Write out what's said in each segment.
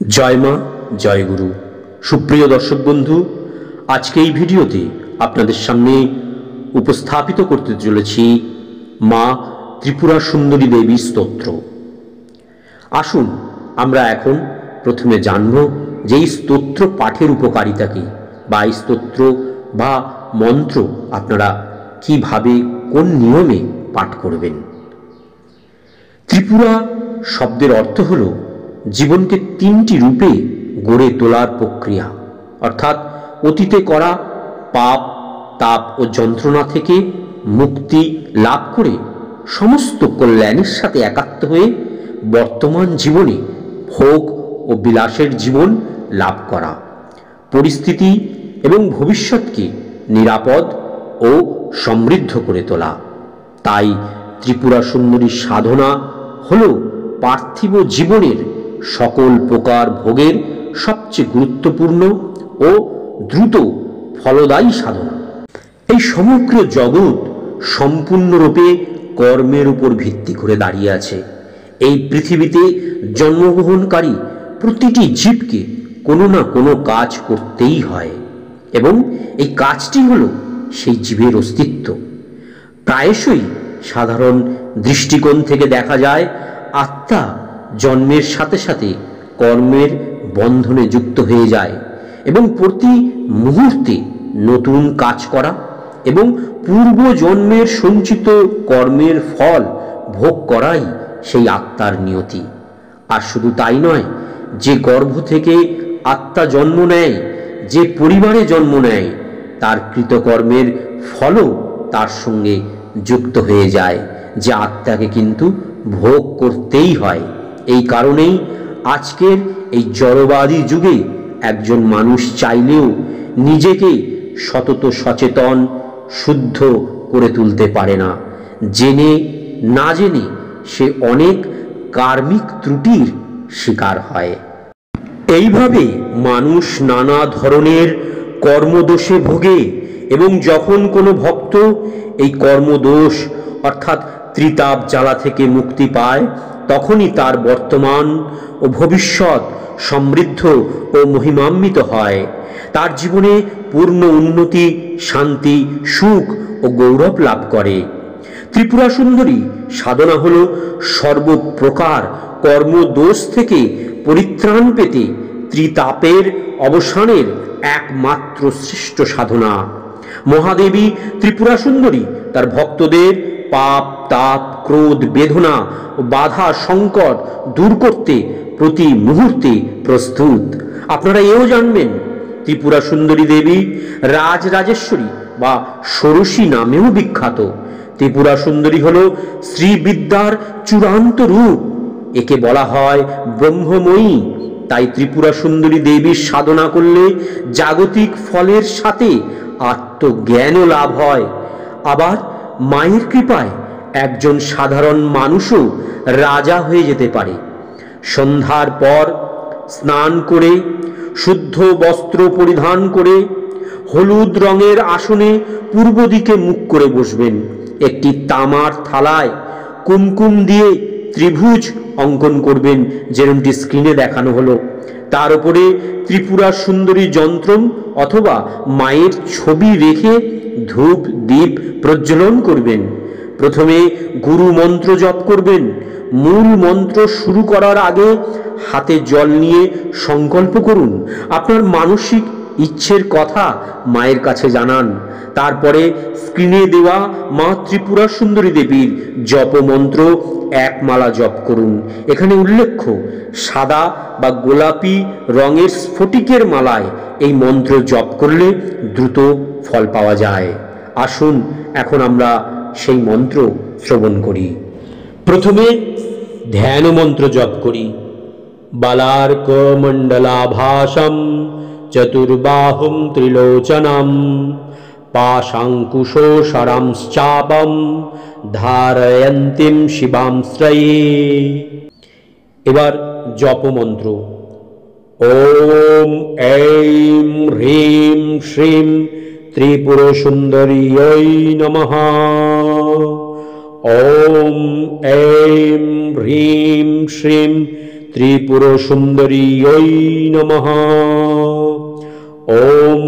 जय मा जय गुरु। सुप्रिय दर्शक बंधु, आज के भिडियोते आपनादेर सामने उपस्थापित करते चलेछि मा त्रिपुरा सुंदरी देवी स्तोत्र। आसुन आमरा एखन प्रथमे जानबो जे এই स्तोत्र पाठेर उपकारिता कि बा এই स्तोत्र बा मंत्र आपनारा किभाबे कोन नियमे पाठ करबेन। त्रिपुरा शब्देर अर्थ हलो जीवन के तीनटी रूपे गड़े तोलार प्रक्रिया, अर्थात अतीते करा पाप ताप और যন্ত্রণা থেকে मुक्ति लाभ करे समस्त कल्याणेर साथे एकात्म हये बर्तमान जीवने भोग और बिलासेर जीवन लाभ करा, परिस्थिति एवं भविष्यत्के निरापद और समृद्ध करे तोला। ताई त्रिपुरा सुंदरी साधना हलो पार्थिव जीवनेर सकल प्रकार भोगेर सबचेये गुरुत्वपूर्ण और द्रुत फलदायी साधना। এই সমগ্র জগৎ সম্পূর্ণরূপে কর্মের উপর ভিত্তি করে দাঁড়িয়ে আছে। এই পৃথিবীতে জন্মগ্রহণকারী প্রতিটি জীবকে কোনো না কোনো কাজ করতেই হয় এবং এই কাজটি হলো সেই জীবের অস্তিত্ব। প্রায়শই সাধারণ দৃষ্টিকোণ থেকে দেখা যায় আত্মা জন্মের সাথে সাথে কর্মের বন্ধনে যুক্ত হয়ে যায় এবং প্রতি মুহূর্তে নতুন কাজ করা এবং পূর্ব জন্মের সঞ্চিত কর্মের ফল ভোগ করাই সেই আত্মার নিয়তি। আর শুধু তাই নয়, যে গর্ভ থেকে আত্মা জন্ম নেয়, যে পরিবারে জন্ম নেয়, তার কৃতকর্মের ফলও তার সঙ্গে যুক্ত হয়ে যায়, যে আত্মাকে কিন্তু ভোগ করতেই হয়। এই কারণেই আজকের এই জড়বাদী যুগে একজন মানুষ চাইলেও নিজেকে সতত সচেতন শুদ্ধ করে তুলতে পারে না। জেনে না জেনে সে অনেক কার্মিক ত্রুটির শিকার হয়। এইভাবে মানুষ নানা ধরনের কর্মদোষে ভোগে এবং যখন কোনো ভক্ত এই কর্মদোষ অর্থাৎ ত্রিতাপ জ্বালা থেকে মুক্তি পায়, তখনই তার বর্তমান ও ভবিষ্যৎ সমৃদ্ধ ও মহিমান্বিত হয়। তার জীবনে পূর্ণ উন্নতি, শান্তি, সুখ ও গৌরব লাভ করে। ত্রিপুরা সুন্দরী সাধনা হলো সর্বপ্রকার কর্মদোষ থেকে পরিত্রাণ পেতে ত্রিতাপের অবসানের একমাত্র শ্রেষ্ঠ সাধনা। মহাদেবী ত্রিপুরা সুন্দরী তার ভক্তদের পাপ তাপ ক্রোধ বেদনা ও বাধা সংকট দূর করতে প্রতি মুহূর্তে প্রস্তুত। আপনারা এও জানবেন ত্রিপুরা সুন্দরী দেবী রাজরাজেশ্বরী বা ষোড়শী নামেও বিখ্যাত। ত্রিপুরা সুন্দরী হলো শ্রীবিদ্যার চূড়ান্ত রূপ, একে বলা হয় ব্রহ্মময়ী। তাই ত্রিপুরা সুন্দরী দেবীর সাধনা করলে জাগতিক ফলের সাথে আত্মজ্ঞানও লাভ হয়। আবার মায়ের কৃপায় একজন সাধারণ মানুষও রাজা হয়ে যেতে পারে। সন্ধ্যার পর স্নান করে শুদ্ধ বস্ত্র পরিধান করে হলুদ রঙের আসনে পূর্ব দিকে মুখ করে বসবেন। একটি তামার থালায় কুমকুম দিয়ে ত্রিভুজ অঙ্কন করবেন, যেরকমটি স্ক্রিনে দেখানো হলো। তার উপরে ত্রিপুরা সুন্দরী যন্ত্রম অথবা মায়ের ছবি রেখে ধূপ দীপ প্রজ্বলন করবেন। প্রথমে গুরু মন্ত্র জপ করবেন। মূল মন্ত্র শুরু করার আগে হাতে জল নিয়ে সংকল্প করুন, আপনার মানসিক ইচ্ছের কথা মায়ের কাছে জানান। তারপরে স্ক্রিনে দেওয়া মা ত্রিপুরা সুন্দরী দেবীর জপ মন্ত্র এক মালা জপ করুন। এখানে উল্লেখ্য সাদা বা গোলাপি রঙের স্ফটিকের মালায় এই মন্ত্র জপ করলে দ্রুত ফল পাওয়া যায়। আসুন এখন আমরা সেই মন্ত্র শ্রবণ করি। প্রথমে ধ্যান মন্ত্র জপ করি। বালার্ক মণ্ডলাভাসম চতুর্বাহুম ত্রিলোচনম পাশাঙ্কুশো শরংশ্চাপম ধারয়ন্তীম শিবাম শ্রয়ে। এবার জপ মন্ত্র ওম ऐं হ্রিং শ্রীং ত্রিপুরা সুন্দরীयै নমঃ। ওম ऐं হ্রিং শ্রীং ত্রিপুরসুন্দরীयै নমঃ। ওম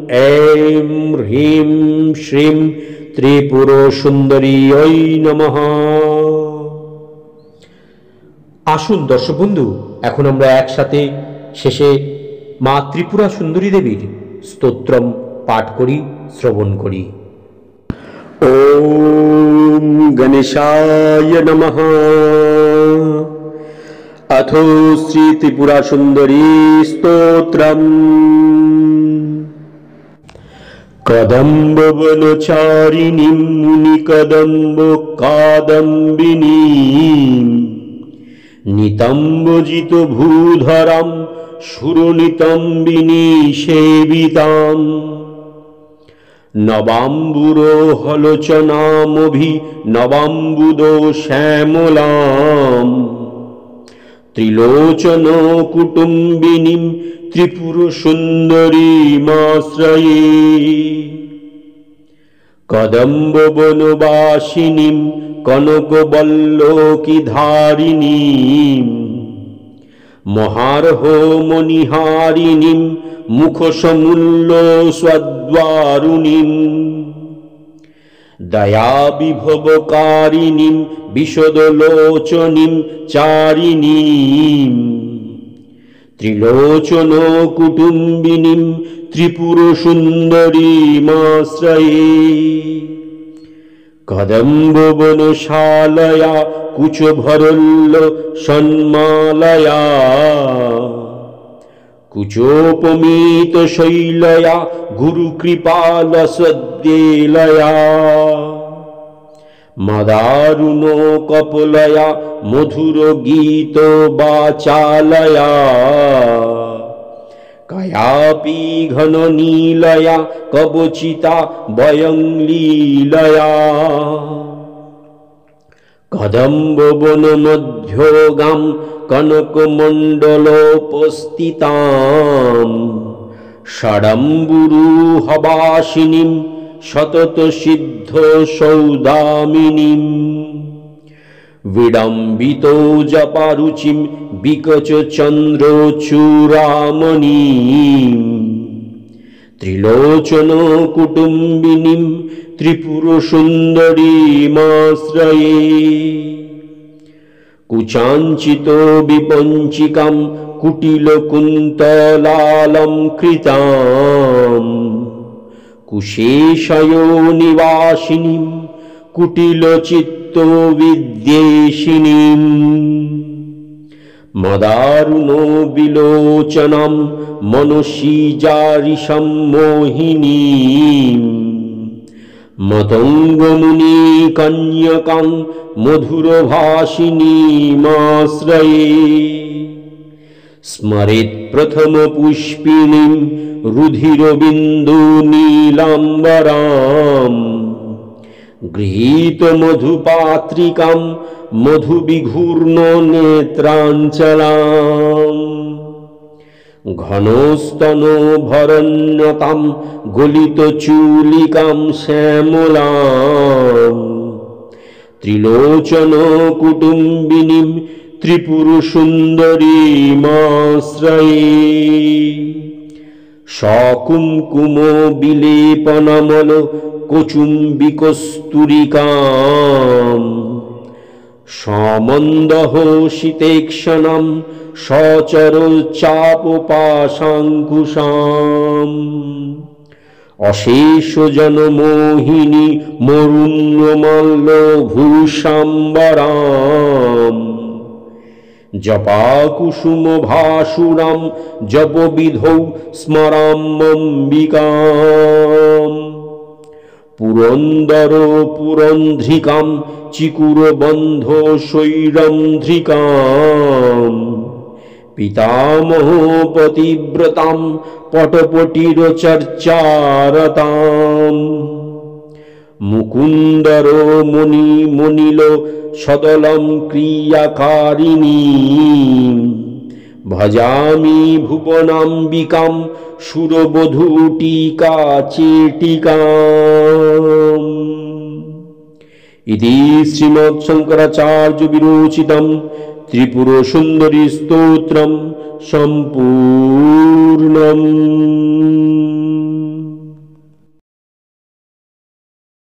ऐं ह्रीं श्रीं ত্রিপুরসুন্দরীयै নমঃ। আসুন দর্শক বন্ধু, এখন আমরা একসাথে শেষে মা ত্রিপুরা সুন্দরী দেবীর স্তোত্রম পাঠ করি, শ্রবণ করি। ওম গণেশায় নমঃ। अथो श्री त्रिपुरा सुंदरी स्तोत्रम्। कदम्ब वनचारिणीं मुनिकदम्ब कादम्बिनीं नितम्बजित भूधरां शुरनितम्बिनी सेवितां नवाम्बुरोहलोचनामभि नवाम्बुदो श्यामलां त्रिलोचन कुटुम्बिनीं त्रिपुरसुन्दरीमाश्रये कदम्बवनवासिनीं कनकवल्लकीधारिणीं महार्होमनिहारिणीं मुखसमुल्लसद्वारुणीं दयाविभवकारिणीं विशदलोचनीं चारिणीं त्रिलोचनकुटुम्बिनीं त्रिपुरसुन्दरीमाश्रये कदम्बवनशालया कुचभरल्लसन्मालया कुचोपमीतशैलया गुरुकृपालसद्देलया मदारुणो कपलया मधुरगीतवाचालया कयापि घननीलया कवचिता वयं लीलया कदम्बवनमध्योगां कनकमण्डलोपस्थितां षडम्बुरुहवासिनीं शततसिद्धसौदामिनीं विडम्बितो जपारुचिं विकचचन्द्रचूडामणिं त्रिलोचनकुटुम्बिनीं त्रिपुरसुन्दरीमाश्रये कुचाञ्चितो विपञ्चिकां कुटिलकुन्तलालङ्कृतां कुशेशयोनिवासिनीं कुटिलचित्तविद्वेषिणीं मदारुणो विलोचनां मनसीजारिषं मोहिनीं मतङ्गमुनिकन्यकां मधुरभाषिणीमाश्रये स्मरेत् प्रथमपुष्पिणीं रुधिरबिन्दुनीलाम्बरां गृहीतमधुपात्रिकां मधुविघूर्णनेत्राञ्चलां घनस्तनोभरण्यतां गलितचूलिकां श्यामलां त्रिलोचनकुटुम्बिनीं त्रिपुरसुन्दरीमाश्रये सकुङ्कुमो विलेपनमलकचुम्बिकस्तूरिकां समन्दहोषितेक्षणां सचरचापपाशाङ्कुशाम् अशेषजनमोहिनी मरुण्यमल्लभूषाम्बराम् जपाकुसुमभासुरां जपविधौ स्मराम्यम्बिकाम् पुरन्दरो पुरन्ध्रिकां चिकुरबन्धो स्वैरन्ध्रिकाम् पितामहोपतिव्रतां पटपटिरचर्चारताम् मुकुन्दरो मुनिलो सदलं क्रियाकारिणीं भजामि भुवनाम्बिकां सुरवधूटिकाचेटिकाम् इति श्रीमद्शङ्कराचार्य विरोचितं ত্রিপুর সুন্দরী স্তোত্রম সম্পূর্ণম।